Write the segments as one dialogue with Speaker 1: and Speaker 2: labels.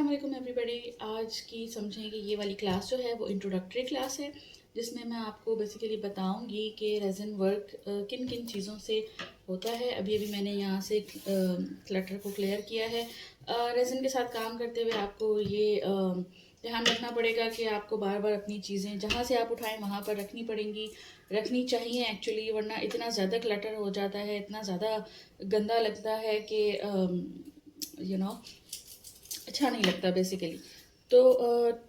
Speaker 1: अस्सलाम वालेकुम एवरीबॉडी। आज की समझें कि ये वाली क्लास जो है वो इंट्रोडक्टरी क्लास है, जिसमें मैं आपको बेसिकली बताऊंगी कि रेज़न वर्क किन किन चीज़ों से होता है। अभी अभी मैंने यहाँ से क्लटर को क्लियर किया है। रेज़न के साथ काम करते हुए आपको ये ध्यान रखना पड़ेगा कि आपको बार बार अपनी चीज़ें जहाँ से आप उठाएं वहाँ पर रखनी चाहिए एक्चुअली, वरना इतना ज़्यादा क्लटर हो जाता है, इतना ज़्यादा गंदा लगता है कि अच्छा नहीं लगता बेसिकली। तो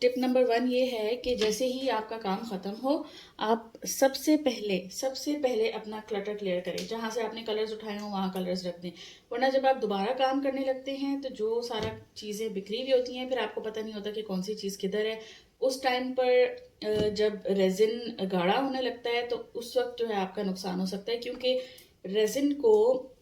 Speaker 1: टिप नंबर 1 ये है कि जैसे ही आपका काम ख़त्म हो, आप सबसे पहले अपना क्लटर क्लियर करें। जहाँ से आपने कलर्स उठाए हों वहाँ कलर्स रख दें, वरना जब आप दोबारा काम करने लगते हैं तो जो सारा चीज़ें बिखरी हुई होती हैं, फिर आपको पता नहीं होता कि कौन सी चीज़ किधर है। उस टाइम पर जब रेज़िन गाढ़ा होने लगता है तो उस वक्त जो है आपका नुकसान हो सकता है, क्योंकि रेज़िन को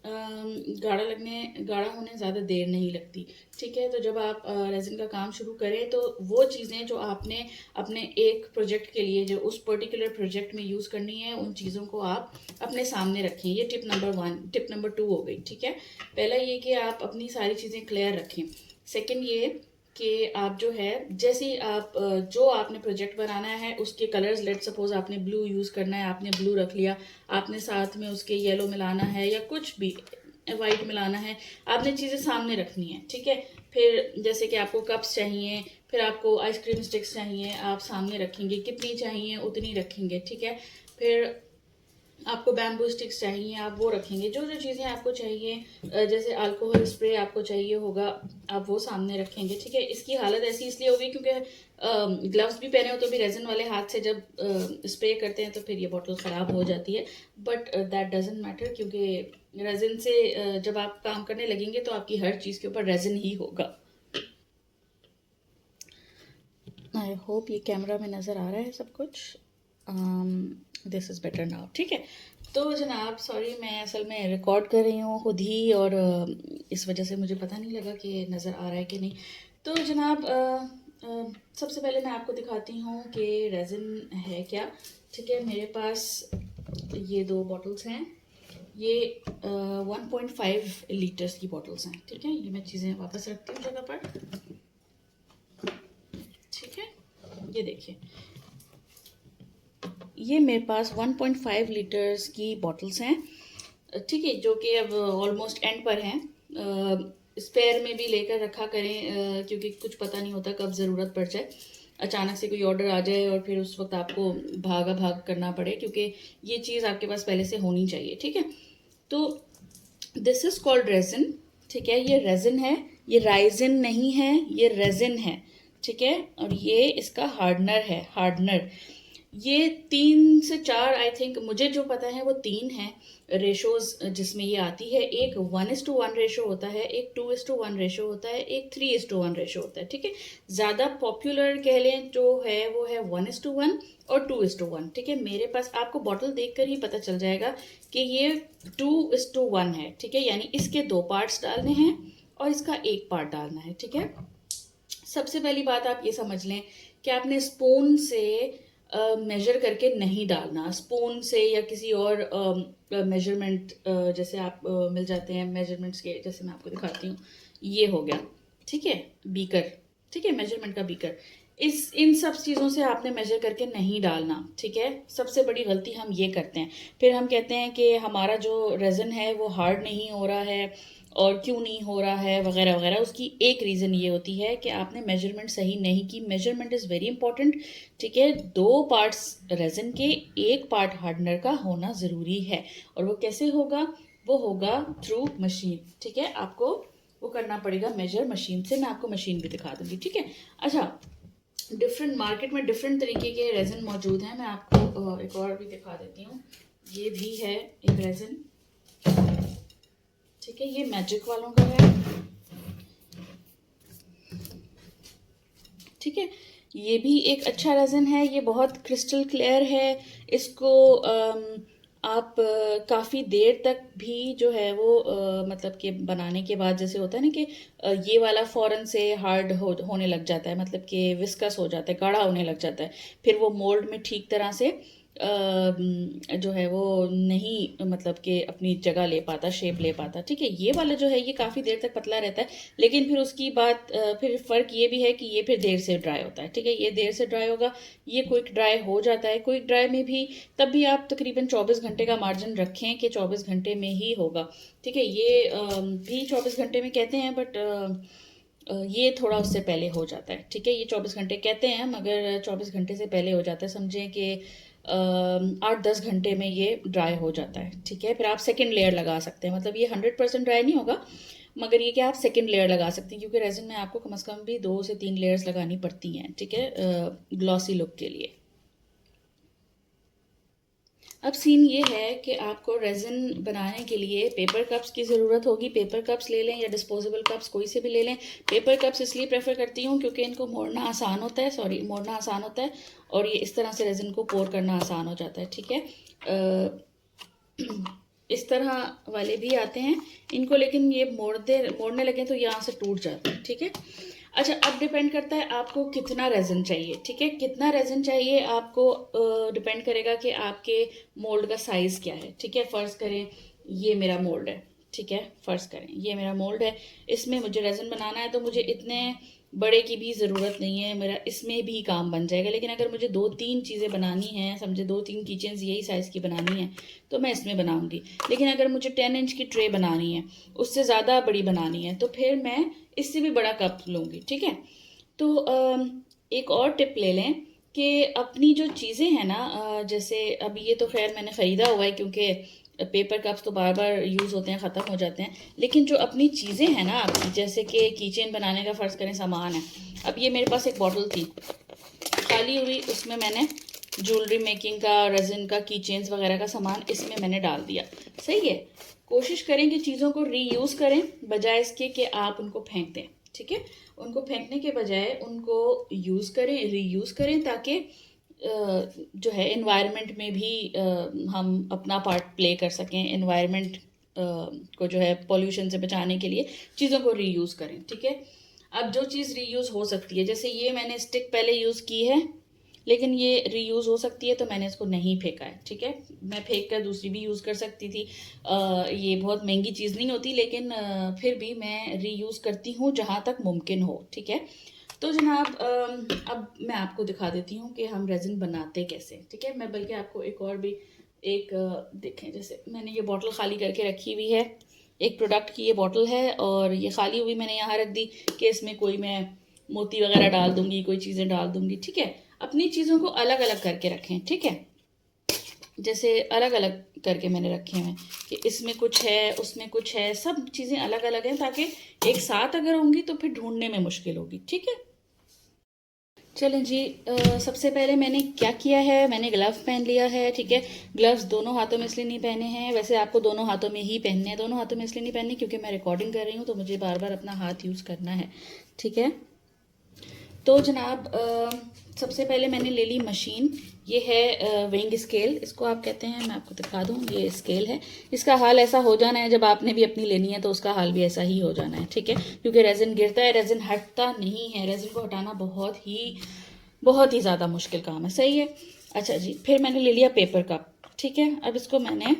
Speaker 1: गाढ़ा होने ज़्यादा देर नहीं लगती। ठीक है, तो जब आप रेज़िन का काम शुरू करें तो वो चीज़ें जो आपने अपने एक प्रोजेक्ट के लिए जो उस पर्टिकुलर प्रोजेक्ट में यूज़ करनी है, उन चीज़ों को आप अपने सामने रखें। ये टिप नंबर 1। टिप नंबर 2 हो गई। ठीक है, पहला ये कि आप अपनी सारी चीज़ें क्लियर रखें। सेकंड ये कि आप जो है जैसे ही आप जो आपने प्रोजेक्ट बनाना है उसके कलर्स, लेट सपोज आपने ब्लू यूज़ करना है, आपने ब्लू रख लिया, आपने साथ में उसके येलो मिलाना है या कुछ भी वाइट मिलाना है, आपने चीज़ें सामने रखनी है। ठीक है, फिर जैसे कि आपको कप्स चाहिए, फिर आपको आइसक्रीम स्टिक्स चाहिए, आप सामने रखेंगे, कितनी चाहिए उतनी रखेंगे। ठीक है, फिर आपको बैम्बू स्टिक्स चाहिए, आप वो रखेंगे। जो जो चीज़ें आपको चाहिए, जैसे अल्कोहल स्प्रे आपको चाहिए होगा, आप वो सामने रखेंगे। ठीक है, इसकी हालत ऐसी इसलिए होगी क्योंकि ग्लव्स भी पहने हो तो भी रेज़न वाले हाथ से जब स्प्रे करते हैं तो फिर ये बॉटल ख़राब हो जाती है। बट दैट डजेंट मैटर, क्योंकि रेज़न से जब आप काम करने लगेंगे तो आपकी हर चीज़ के ऊपर रेज़न ही होगा। आई होप ये कैमरा में नज़र आ रहा है सब कुछ। This is better now. ठीक है, तो जनाब सॉरी, मैं असल में रिकॉर्ड कर रही हूँ खुद ही, और इस वजह से मुझे पता नहीं लगा कि नज़र आ रहा है कि नहीं। तो जनाब सबसे पहले मैं आपको दिखाती हूँ कि रेज़िन है क्या। ठीक है, मेरे पास ये 2 बॉटल्स हैं। ये 1.5 लीटर्स की बॉटल्स हैं। ठीक है, ये मैं चीज़ें वापस रखती हूँ जगह पर। ठीक है, ये देखिए, ये मेरे पास 1.5 लीटर्स की बॉटल्स हैं। ठीक है, जो कि अब ऑलमोस्ट एंड पर हैं। स्पेयर में भी लेकर रखा करें, क्योंकि कुछ पता नहीं होता कब ज़रूरत पड़ जाए, अचानक से कोई ऑर्डर आ जाए और फिर उस वक्त आपको भाग करना पड़े, क्योंकि ये चीज़ आपके पास पहले से होनी चाहिए। ठीक है, तो दिस इज़ कॉल्ड रेज़िन। ठीक है, ये रेज़िन है, ये राइजिन नहीं है, ये रेज़िन है। ठीक है, और ये इसका हार्डनर। ये 3 से 4, आई थिंक मुझे जो पता है वो 3 है रेशोज़ जिसमें ये आती है। एक 1:1 रेशो होता है, एक 2:1 रेशो होता है, एक 3:1 रेशो होता है। ठीक है, ज़्यादा पॉपुलर कह लें जो है वो है 1:1 और 2:1। ठीक है, मेरे पास आपको बॉटल देखकर ही पता चल जाएगा कि ये 2:1 है। ठीक है, यानी इसके 2 पार्ट्स डालने हैं और इसका 1 पार्ट डालना है। ठीक है, सबसे पहली बात आप ये समझ लें कि आपने स्पून से मेजर करके नहीं डालना। स्पून से या किसी और मेजरमेंट, जैसे आप मिल जाते हैं मेजरमेंट्स के, जैसे मैं आपको दिखाती हूँ, ये हो गया। ठीक है, बीकर। ठीक है, मेजरमेंट का बीकर। इन सब चीज़ों से आपने मेजर करके नहीं डालना। ठीक है, सबसे बड़ी गलती हम ये करते हैं। फिर हम कहते हैं कि हमारा जो रेज़न है वो हार्ड नहीं हो रहा है, और क्यों नहीं हो रहा है वगैरह वगैरह। उसकी एक रीज़न ये होती है कि आपने मेजरमेंट सही नहीं की। Measurement is very important. ठीक है, 2 पार्ट्स रेज़न के, 1 पार्ट हार्डनर का होना ज़रूरी है। और वो कैसे होगा? वो होगा थ्रू मशीन। ठीक है, आपको वो करना पड़ेगा मेजर मशीन से। मैं आपको मशीन भी दिखा दूँगी। ठीक है, अच्छा, डिफरेंट मार्केट में डिफरेंट तरीके के रेज़न मौजूद हैं। मैं आपको एक और भी दिखा देती हूँ। ये भी है एक रेज़न। ठीक है, ये मैजिक वालों का है। ठीक है, ये भी एक अच्छा रेज़न है, ये बहुत क्रिस्टल क्लियर है। इसको आप काफ़ी देर तक भी जो है वो मतलब कि बनाने के बाद, जैसे होता है ना कि ये वाला फ़ौरन से हार्ड होने लग जाता है, मतलब कि विस्कस हो जाता है, गाढ़ा होने लग जाता है, फिर वो मोल्ड में ठीक तरह से जो है वो नहीं मतलब कि अपनी जगह ले पाता, शेप ले पाता। ठीक है, ये वाला जो है ये काफ़ी देर तक पतला रहता है, लेकिन फिर उसकी बात फिर फ़र्क ये भी है कि ये फिर देर से ड्राई होता है। ठीक है, ये देर से ड्राई होगा, ये क्विक ड्राई हो जाता है। क्विक ड्राई में भी तब भी आप तकरीबन 24 घंटे का मार्जिन रखें कि 24 घंटे में ही होगा। ठीक है, ये भी 24 घंटे में कहते हैं, बट ये थोड़ा उससे पहले हो जाता है। ठीक है, ये 24 घंटे कहते हैं मगर 24 घंटे से पहले हो जाता है। समझें कि 8-10 घंटे में ये ड्राई हो जाता है। ठीक है, फिर आप सेकंड लेयर लगा सकते हैं। मतलब ये 100% ड्राई नहीं होगा, मगर ये कि आप सेकंड लेयर लगा सकते हैं, क्योंकि रेजिन में आपको कम से कम भी 2 से 3 लेयर्स लगानी पड़ती हैं। ठीक है, ग्लॉसी लुक के लिए। अब सीन ये है कि आपको रेजिन बनाने के लिए पेपर कप्स की ज़रूरत होगी। पेपर कप्स ले लें या डिस्पोजेबल कप्स कोई से भी ले लें। पेपर कप्स इसलिए प्रेफर करती हूँ क्योंकि इनको मोड़ना आसान होता है, मोड़ना आसान होता है, और ये इस तरह से रेजिन को पोर करना आसान हो जाता है। ठीक है, इस तरह वाले भी आते हैं इनको, लेकिन ये मोड़ने लगे तो यहाँ से टूट जाते हैं। ठीक है, अच्छा, अब डिपेंड करता है आपको कितना रेजिन चाहिए। ठीक है, कितना रेजिन चाहिए आपको डिपेंड करेगा कि आपके मोल्ड का साइज़ क्या है। ठीक है, फ़र्ज़ करें ये मेरा मोल्ड है। ठीक है, फ़र्ज़ करें ये मेरा मोल्ड है, इसमें मुझे रेजिन बनाना है, तो मुझे इतने बड़े की भी ज़रूरत नहीं है, मेरा इसमें भी काम बन जाएगा। लेकिन अगर मुझे 2-3 चीज़ें बनानी हैं, समझे 2-3 किचन्स यही साइज़ की बनानी है, तो मैं इसमें बनाऊंगी। लेकिन अगर मुझे 10 इंच की ट्रे बनानी है, उससे ज़्यादा बड़ी बनानी है, तो फिर मैं इससे भी बड़ा कप लूँगी। ठीक है, तो एक और टिप ले लें कि अपनी जो चीज़ें हैं ना, जैसे अब ये तो खैर मैंने ख़रीदा हुआ है क्योंकि पेपर कप्स तो बार बार यूज़ होते हैं, ख़त्म हो जाते हैं। लेकिन जो अपनी चीज़ें हैं ना आपकी, जैसे कि कीचेन बनाने का फ़र्ज़ करें सामान है। अब ये मेरे पास एक बॉटल थी खाली हुई, उसमें मैंने ज्वेलरी मेकिंग का, रेजिन का, की चेन्स वगैरह का सामान इसमें मैंने डाल दिया। सही है, कोशिश करें कि चीज़ों को रीयूज़ करें बजाय इसके कि आप उनको फेंक दें। ठीक है, उनको फेंकने के बजाय उनको यूज़ करें, रीयूज़ करें, ताकि जो है एनवायरनमेंट में भी हम अपना पार्ट प्ले कर सकें। एनवायरनमेंट को जो है पॉल्यूशन से बचाने के लिए चीज़ों को रीयूज़ करें। ठीक है, अब जो चीज़ रीयूज़ हो सकती है, जैसे ये मैंने स्टिक पहले यूज़ की है, लेकिन ये रीयूज़ हो सकती है, तो मैंने इसको नहीं फेंका है। ठीक है, मैं फेंक कर दूसरी भी यूज़ कर सकती थी। ये बहुत महंगी चीज़ नहीं होती, लेकिन फिर भी मैं रीयूज़ करती हूँ जहाँ तक मुमकिन हो। ठीक है, तो जनाब अब मैं आपको दिखा देती हूँ कि हम रेजिन बनाते कैसे। ठीक है, मैं बल्कि आपको एक और भी देखें, जैसे मैंने ये बॉटल खाली करके रखी हुई है, एक प्रोडक्ट की ये बॉटल है, और ये खाली हुई मैंने यहाँ रख दी कि इसमें कोई मैं मोती वगैरह डाल दूँगी, कोई चीज़ें डाल दूँगी। ठीक है, अपनी चीज़ों को अलग अलग करके रखें। ठीक है, जैसे अलग अलग करके मैंने रखे हैं कि इसमें कुछ है, उसमें कुछ है, सब चीज़ें अलग अलग हैं, ताकि एक साथ अगर होंगी तो फिर ढूंढने में मुश्किल होगी। ठीक है, चलें जी, सबसे पहले मैंने क्या किया है, मैंने ग्लव्स पहन लिया है। ठीक है, ग्लव्स दोनों हाथों में इसलिए नहीं पहने हैं, वैसे आपको दोनों हाथों में ही पहनने हैं। दोनों हाथों में इसलिए नहीं पहनने क्योंकि मैं रिकॉर्डिंग कर रही हूँ, तो मुझे बार बार अपना हाथ यूज़ करना है। ठीक है, तो जनाब सबसे पहले मैंने ले ली मशीन। ये है वेइंग स्केल, इसको आप कहते हैं, मैं आपको दिखा दूँ, ये स्केल है। इसका हाल ऐसा हो जाना है, जब आपने भी अपनी लेनी है तो उसका हाल भी ऐसा ही हो जाना है। ठीक है, क्योंकि रेजिन गिरता है, रेजिन हटता नहीं है, रेजिन को हटाना बहुत ही ज़्यादा मुश्किल काम है। सही है, अच्छा जी, फिर मैंने ले लिया पेपर कप। ठीक है, अब इसको मैंने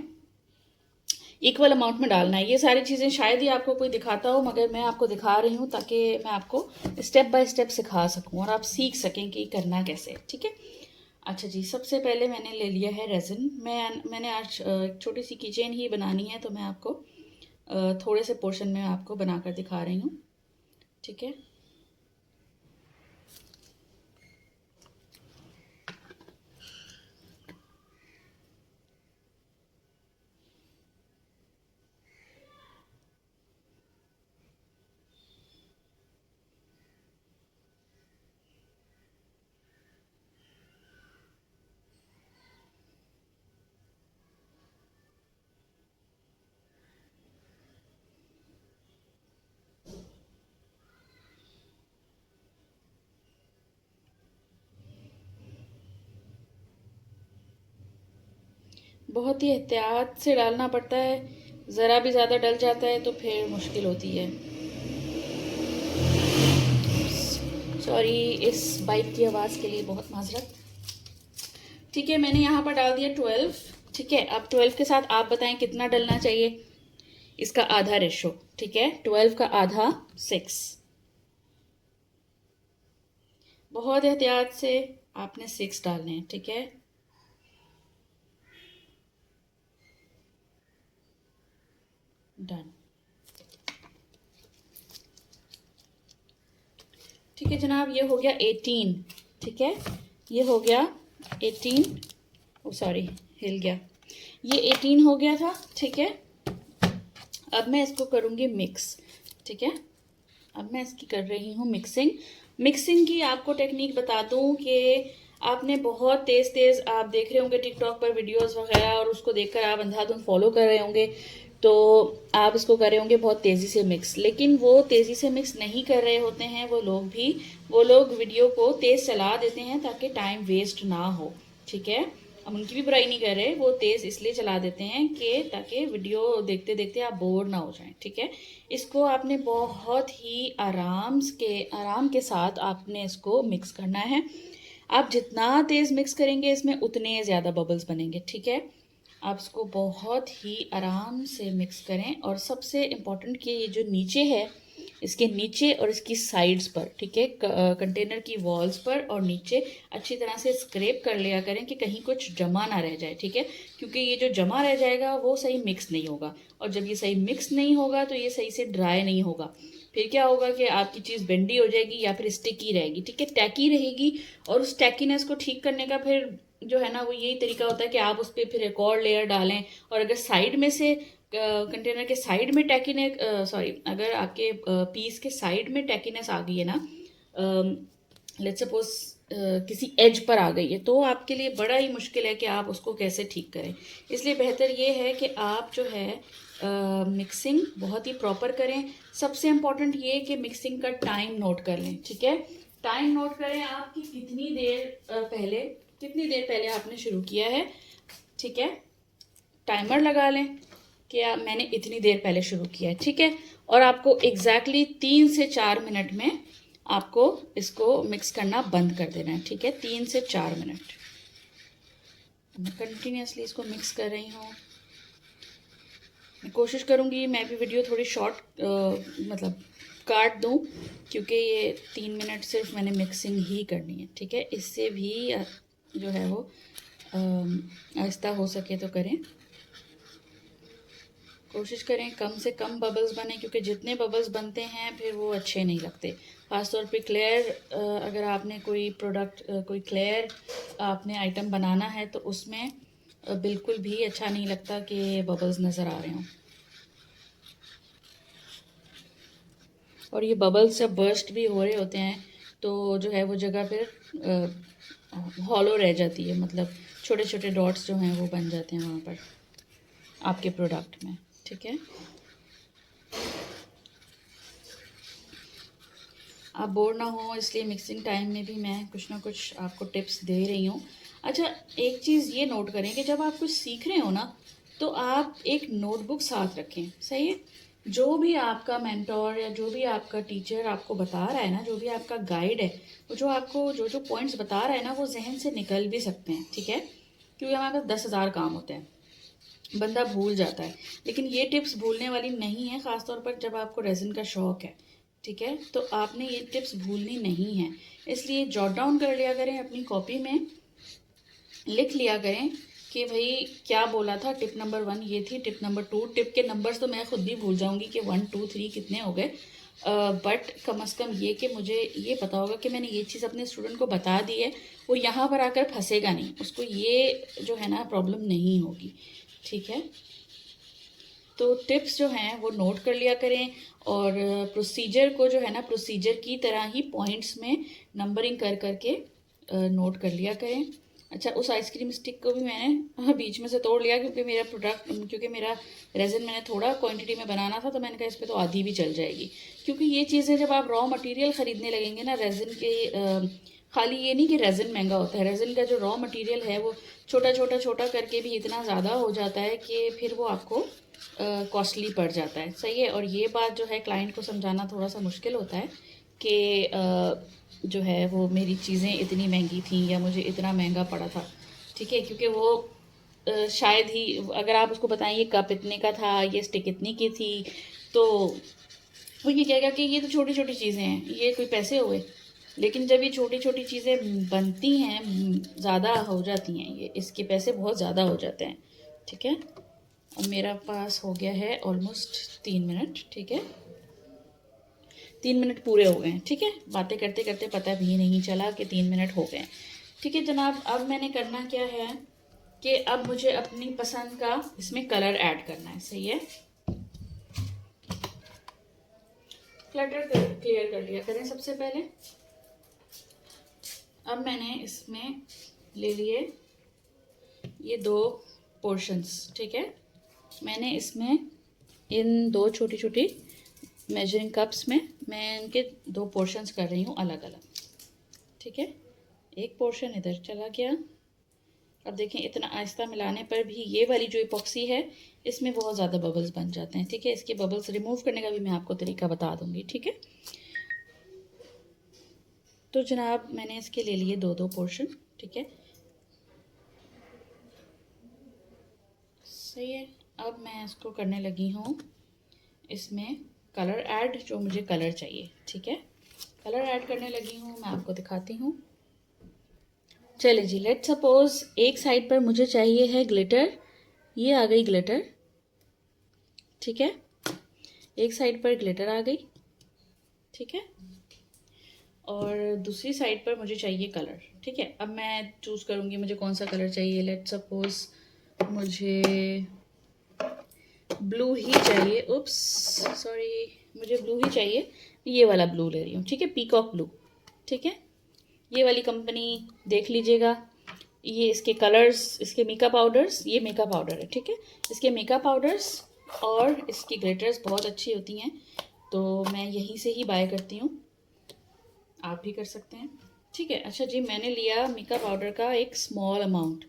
Speaker 1: इक्वल अमाउंट में डालना है। ये सारी चीज़ें शायद ही आपको कोई दिखाता हो, मगर मैं आपको दिखा रही हूँ ताकि मैं आपको स्टेप बाय स्टेप सिखा सकूँ और आप सीख सकें कि करना कैसे है। ठीक है, अच्छा जी, सबसे पहले मैंने ले लिया है रेजिन। मैंने आज एक छोटी सी किचन ही बनानी है, तो मैं आपको थोड़े से पोर्शन में आपको बनाकर दिखा रही हूँ। ठीक है, बहुत ही एहतियात से डालना पड़ता है, ज़रा भी ज़्यादा डल जाता है तो फिर मुश्किल होती है। सॉरी, इस बाइक की आवाज़ के लिए बहुत माजरत। ठीक है, मैंने यहाँ पर डाल दिया 12। ठीक है, अब 12 के साथ आप बताएं कितना डलना चाहिए, इसका आधा रेशो। ठीक है, 12 का आधा 6। बहुत एहतियात से आपने 6 डालने हैं। ठीक है, डन। ठीक है जनाब, ये हो गया 18। ठीक है, ये हो गया 18। ओ सॉरी, हिल गया। ये 18 हो गया था। ठीक है, अब मैं इसको करूँगी मिक्स। ठीक है, अब मैं इसकी कर रही हूँ मिक्सिंग। मिक्सिंग की आपको टेक्निक बता दूँ कि आपने बहुत तेज़ तेज़ आप देख रहे होंगे टिकटॉक पर वीडियोस वगैरह, और उसको देखकर आप अंधाधुंध फॉलो कर रहे होंगे, तो आप इसको कर रहे होंगे बहुत तेज़ी से मिक्स। लेकिन वो तेज़ी से मिक्स नहीं कर रहे होते हैं वो लोग वीडियो को तेज़ चला देते हैं ताकि टाइम वेस्ट ना हो। ठीक है, हम उनकी भी बुराई नहीं कर रहे, वो तेज़ इसलिए चला देते हैं कि ताकि वीडियो देखते देखते आप बोर ना हो जाएं। ठीक है, इसको आपने बहुत ही आराम के साथ आपने इसको मिक्स करना है। आप जितना तेज़ मिक्स करेंगे इसमें उतने ज़्यादा बबल्स बनेंगे। ठीक है, आप इसको बहुत ही आराम से मिक्स करें। और सबसे इम्पोर्टेंट कि ये जो नीचे है, इसके नीचे और इसकी साइड्स पर, ठीक है, कंटेनर की वॉल्स पर और नीचे अच्छी तरह से स्क्रैप कर लिया करें कि कहीं कुछ जमा ना रह जाए। ठीक है, क्योंकि ये जो जमा रह जाएगा वो सही मिक्स नहीं होगा, और जब ये सही मिक्स नहीं होगा तो ये सही से ड्राई नहीं होगा। फिर क्या होगा कि आपकी चीज़ बेंडी हो जाएगी या फिर स्टिकी रहेगी। ठीक है, टैकी रहेगी। और उस टैकीनेस को ठीक करने का फिर जो है ना वो यही तरीका होता है कि आप उस पर फिर एक और लेयर डालें। और अगर साइड में से कंटेनर के साइड में टैकीनेस अगर आपके पीस के साइड में टैकीनेस आ गई है ना, लेट्स सपोज किसी एज पर आ गई है, तो आपके लिए बड़ा ही मुश्किल है कि आप उसको कैसे ठीक करें। इसलिए बेहतर ये है कि आप जो है मिक्सिंग बहुत ही प्रॉपर करें। सबसे इम्पॉर्टेंट ये कि मिक्सिंग का टाइम नोट कर लें। ठीक है, टाइम नोट करें आपकी कितनी देर पहले आपने शुरू किया है। ठीक है, टाइमर लगा लें कि मैंने इतनी देर पहले शुरू किया है। ठीक है, और आपको एग्जैक्टली 3 से 4 मिनट में आपको इसको मिक्स करना बंद कर देना है। ठीक है, 3 से 4 मिनट मैं कंटिन्यूसली इसको मिक्स कर रही हूँ। मैं कोशिश करूँगी मैं भी वीडियो थोड़ी शॉर्ट मतलब काट दूँ, क्योंकि ये 3 मिनट सिर्फ मैंने मिक्सिंग ही करनी है। ठीक है, इससे भी जो है वो आहिस्ता हो सके तो करें, कोशिश करें कम से कम बबल्स बने, क्योंकि जितने बबल्स बनते हैं फिर वो अच्छे नहीं लगते। ख़ासतौर पे क्लेयर, अगर आपने कोई प्रोडक्ट कोई क्लेयर आपने आइटम बनाना है तो उसमें बिल्कुल भी अच्छा नहीं लगता कि बबल्स नज़र आ रहे हों। और ये बबल्स जब बर्स्ट भी हो रहे होते हैं तो जो है वो जगह फिर हॉलो रह जाती है, मतलब छोटे छोटे डॉट्स जो हैं वो बन जाते हैं वहाँ पर आपके प्रोडक्ट में। ठीक है, आप बोर ना हो इसलिए मिक्सिंग टाइम में भी मैं कुछ ना कुछ आपको टिप्स दे रही हूँ। अच्छा, एक चीज़ ये नोट करें कि जब आप कुछ सीख रहे हो ना, तो आप एक नोटबुक साथ रखें। सही है, जो भी आपका मेंटोर या जो भी आपका टीचर आपको बता रहा है ना, जो भी आपका गाइड है, वो जो आपको जो जो पॉइंट्स बता रहा है ना, वो जहन से निकल भी सकते हैं। ठीक है, क्योंकि हमारे पास 10,000 काम होते हैं, बंदा भूल जाता है। लेकिन ये टिप्स भूलने वाली नहीं है, ख़ासतौर पर जब आपको रेज़िन का शौक़ है। ठीक है, तो आपने ये टिप्स भूलनी नहीं है, इसलिए जॉट डाउन कर लिया करें, अपनी कॉपी में लिख लिया करें कि भाई क्या बोला था। टिप नंबर 1 ये थी, टिप नंबर 2, टिप के नंबर्स तो मैं खुद भी भूल जाऊंगी कि 1 2 3 कितने हो गए, बट कम से कम ये कि मुझे ये पता होगा कि मैंने ये चीज़ अपने स्टूडेंट को बता दी है, वो यहाँ पर आकर फंसेगा नहीं, उसको ये जो है ना प्रॉब्लम नहीं होगी। ठीक है, तो टिप्स जो हैं वो नोट कर लिया करें, और प्रोसीजर को जो है ना प्रोसीजर की तरह ही पॉइंट्स में नंबरिंग कर करके नोट कर लिया करें। अच्छा, उस आइसक्रीम स्टिक को भी मैंने बीच में से तोड़ लिया, क्योंकि मेरा रेज़न मैंने थोड़ा क्वांटिटी में बनाना था, तो मैंने कहा इस पर तो आधी भी चल जाएगी। क्योंकि ये चीज़ें जब आप रॉ मटेरियल ख़रीदने लगेंगे ना रेज़न के, खाली ये नहीं कि रेज़न महंगा होता है, रेज़न का जो रॉ मटेरियल है वो छोटा करके भी इतना ज़्यादा हो जाता है कि फिर वो आपको कॉस्टली पड़ जाता है। सही है, और ये बात जो है क्लाइंट को समझाना थोड़ा सा मुश्किल होता है कि जो है वो मेरी चीज़ें इतनी महंगी थी या मुझे इतना महंगा पड़ा था। ठीक है, क्योंकि वो शायद ही अगर आप उसको बताएं ये कप इतने का था, ये स्टिक इतनी की थी, तो वो ये कहेगा कि ये तो छोटी छोटी चीज़ें हैं, ये कोई पैसे हुए। लेकिन जब ये छोटी छोटी चीज़ें बनती हैं, ज़्यादा हो जाती हैं, ये इसके पैसे बहुत ज़्यादा हो जाते हैं। ठीक है, अब मेरा पास हो गया है ऑलमोस्ट 3 मिनट। ठीक है, 3 मिनट पूरे हो गए हैं। ठीक है, बातें करते करते पता भी नहीं चला कि 3 मिनट हो गए। ठीक है जनाब, अब मैंने करना क्या है कि अब मुझे अपनी पसंद का इसमें कलर ऐड करना है। सही है, क्लटर क्लियर कर लिया करें सबसे पहले। अब मैंने इसमें ले लिए ये 2 पोर्शंस। ठीक है, मैंने इसमें इन 2 छोटी छोटी मेजरिंग कप्स में मैं इनके 2 पोर्शंस कर रही हूँ अलग अलग। ठीक है, एक पोर्शन इधर चला गया। अब देखें, इतना आहिस्ता मिलाने पर भी ये वाली जो इपॉक्सी है इसमें बहुत ज़्यादा बबल्स बन जाते हैं। ठीक है, इसके बबल्स रिमूव करने का भी मैं आपको तरीका बता दूंगी। ठीक है, तो जनाब मैंने इसके ले लिए 2-2 पोर्शन। ठीक है, सही है। अब मैं इसको करने लगी हूँ इसमें कलर ऐड, जो मुझे कलर चाहिए। ठीक है, कलर ऐड करने लगी हूँ, मैं आपको दिखाती हूँ। चलिए जी, लेट सपोज एक साइड पर मुझे चाहिए है ग्लिटर। ये आ गई ग्लिटर। ठीक है, एक साइड पर ग्लिटर आ गई। ठीक है, और दूसरी साइड पर मुझे चाहिए कलर। ठीक है, अब मैं चूज़ करूँगी मुझे कौन सा कलर चाहिए। लेट सपोज मुझे ब्लू ही चाहिए। उप्स, सॉरी, मुझे ब्लू ही चाहिए। ये वाला ब्लू ले रही हूँ। ठीक है, पीकॉक ब्लू। ठीक है, ये वाली कंपनी देख लीजिएगा। ये इसके कलर्स, इसके मेकअप पाउडर्स, ये मेकअप पाउडर है। ठीक है, इसके मेकअप पाउडर्स और इसकी ग्लिटर्स बहुत अच्छी होती हैं, तो मैं यहीं से ही बाय करती हूँ। आप भी कर सकते हैं। ठीक है, अच्छा जी, मैंने लिया मेकअप पाउडर का एक स्मॉल अमाउंट।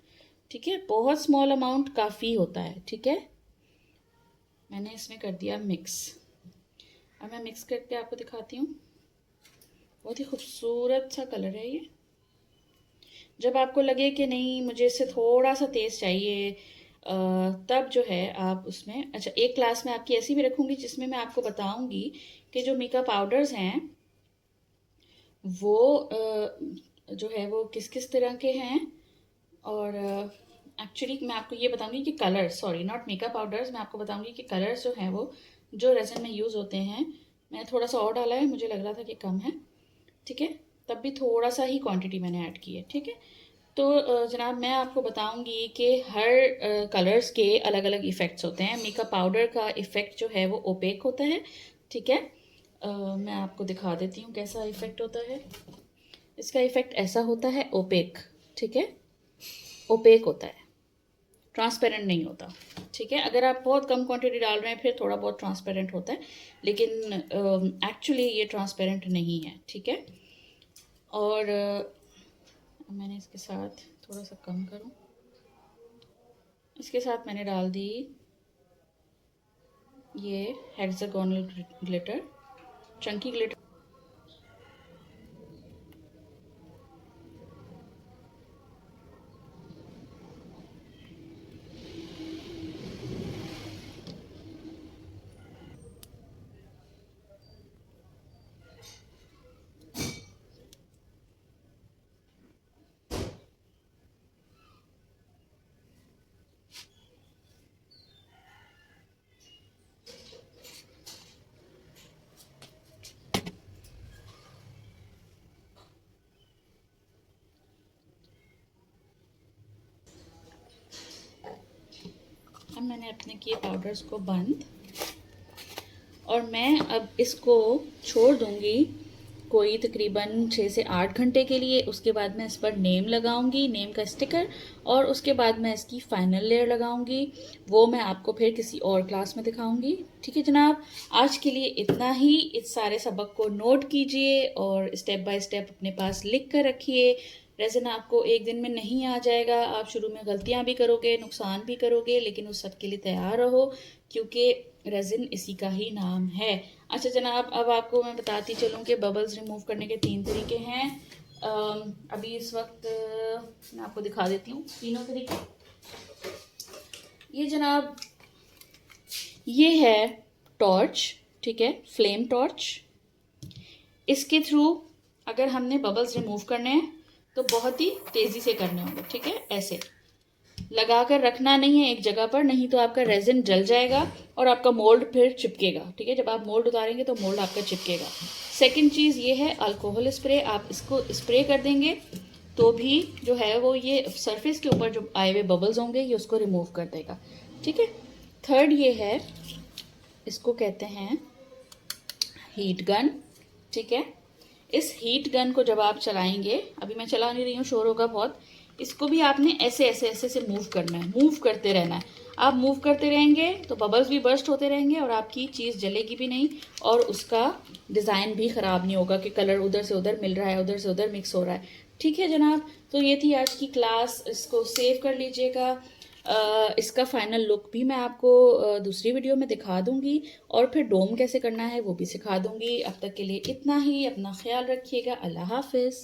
Speaker 1: ठीक है, बहुत स्मॉल अमाउंट काफ़ी होता है। ठीक है, मैंने इसमें कर दिया मिक्स। अब मैं मिक्स करके आपको दिखाती हूँ। बहुत ही खूबसूरत सा कलर है ये। जब आपको लगे कि नहीं मुझे इससे थोड़ा सा तेज़ चाहिए, तब जो है आप उसमें, अच्छा, एक क्लास में आपकी ऐसी भी रखूँगी जिसमें मैं आपको बताऊँगी कि जो मेकअप पाउडर्स हैं वो जो है वो किस किस तरह के हैं। और एक्चुअली मैं आपको ये बताऊंगी कि colours, sorry not makeup powders, मैं आपको बताऊंगी कि कलर्स जो हैं वो जो रेज़न में यूज़ होते हैं। मैंने थोड़ा सा और डाला है, मुझे लग रहा था कि कम है। ठीक है, तब भी थोड़ा सा ही क्वांटिटी मैंने ऐड की है। ठीक है, तो जनाब मैं आपको बताऊंगी कि हर कलर्स के अलग अलग इफ़ेक्ट्स होते हैं। मेकअप पाउडर का इफ़ेक्ट जो है वो ओपेक होता है। ठीक है, मैं आपको दिखा देती हूँ कैसा इफ़ेक्ट होता है। इसका इफ़ेक्ट ऐसा होता है ओपेक। ठीक है, ओपेक होता है, ट्रांसपेरेंट नहीं होता। ठीक है, अगर आप बहुत कम क्वांटिटी डाल रहे हैं फिर थोड़ा बहुत ट्रांसपेरेंट होता है, लेकिन एक्चुअली ये ट्रांसपेरेंट नहीं है। ठीक है, और मैंने इसके साथ थोड़ा सा कम करूं, इसके साथ मैंने डाल दी ये हेक्सागोनल ग्लिटर, चंकी ग्लिटर। अब मैंने अपने किए पाउडर्स को बंद, और मैं अब इसको छोड़ दूंगी कोई तकरीबन 6 से 8 घंटे के लिए। उसके बाद मैं इस पर नेम लगाऊंगी, नेम का स्टिकर, और उसके बाद मैं इसकी फ़ाइनल लेयर लगाऊंगी। वो मैं आपको फिर किसी और क्लास में दिखाऊंगी। ठीक है जनाब, आज के लिए इतना ही। इस सारे सबक को नोट कीजिए और स्टेप बाय स्टेप अपने पास लिख कर रखिए। रेज़न आपको एक दिन में नहीं आ जाएगा, आप शुरू में गलतियां भी करोगे, नुकसान भी करोगे, लेकिन उस सब के लिए तैयार रहो, क्योंकि रेज़िन इसी का ही नाम है। अच्छा जनाब, अब आपको मैं बताती चलूँ कि बबल्स रिमूव करने के 3 तरीके हैं। अभी इस वक्त मैं आपको दिखा देती हूँ तीनों तरीके। ये जनाब, ये है टॉर्च, ठीक है, फ्लेम टॉर्च। इसके थ्रू अगर हमने बबल्स रिमूव करने हैं तो बहुत ही तेज़ी से करने होंगे, ठीक है। ऐसे लगा कर रखना नहीं है एक जगह पर, नहीं तो आपका रेजिन जल जाएगा और आपका मोल्ड फिर चिपकेगा, ठीक है। जब आप मोल्ड उतारेंगे तो मोल्ड आपका चिपकेगा। सेकंड चीज़ ये है अल्कोहल स्प्रे। आप इसको स्प्रे कर देंगे तो भी जो है वो ये सरफेस के ऊपर जो आए हुए बबल्स होंगे ये उसको रिमूव कर देगा, ठीक है। थर्ड ये है, इसको कहते हैं हीट गन, ठीक है। इस हीट गन को जब आप चलाएंगे, अभी मैं चला नहीं रही हूँ, शोर होगा बहुत, इसको भी आपने ऐसे ऐसे ऐसे से मूव करना है, मूव करते रहना है। आप मूव करते रहेंगे तो बबल्स भी बर्स्ट होते रहेंगे और आपकी चीज़ जलेगी भी नहीं और उसका डिज़ाइन भी ख़राब नहीं होगा कि कलर उधर से उधर मिल रहा है, उधर से उधर मिक्स हो रहा है, ठीक है जनाब। तो ये थी आज की क्लास, इसको सेव कर लीजिएगा। इसका फाइनल लुक भी मैं आपको दूसरी वीडियो में दिखा दूंगी और फिर डोम कैसे करना है वो भी सिखा दूंगी। अब तक के लिए इतना ही, अपना ख्याल रखिएगा, अल्लाह हाफिज़।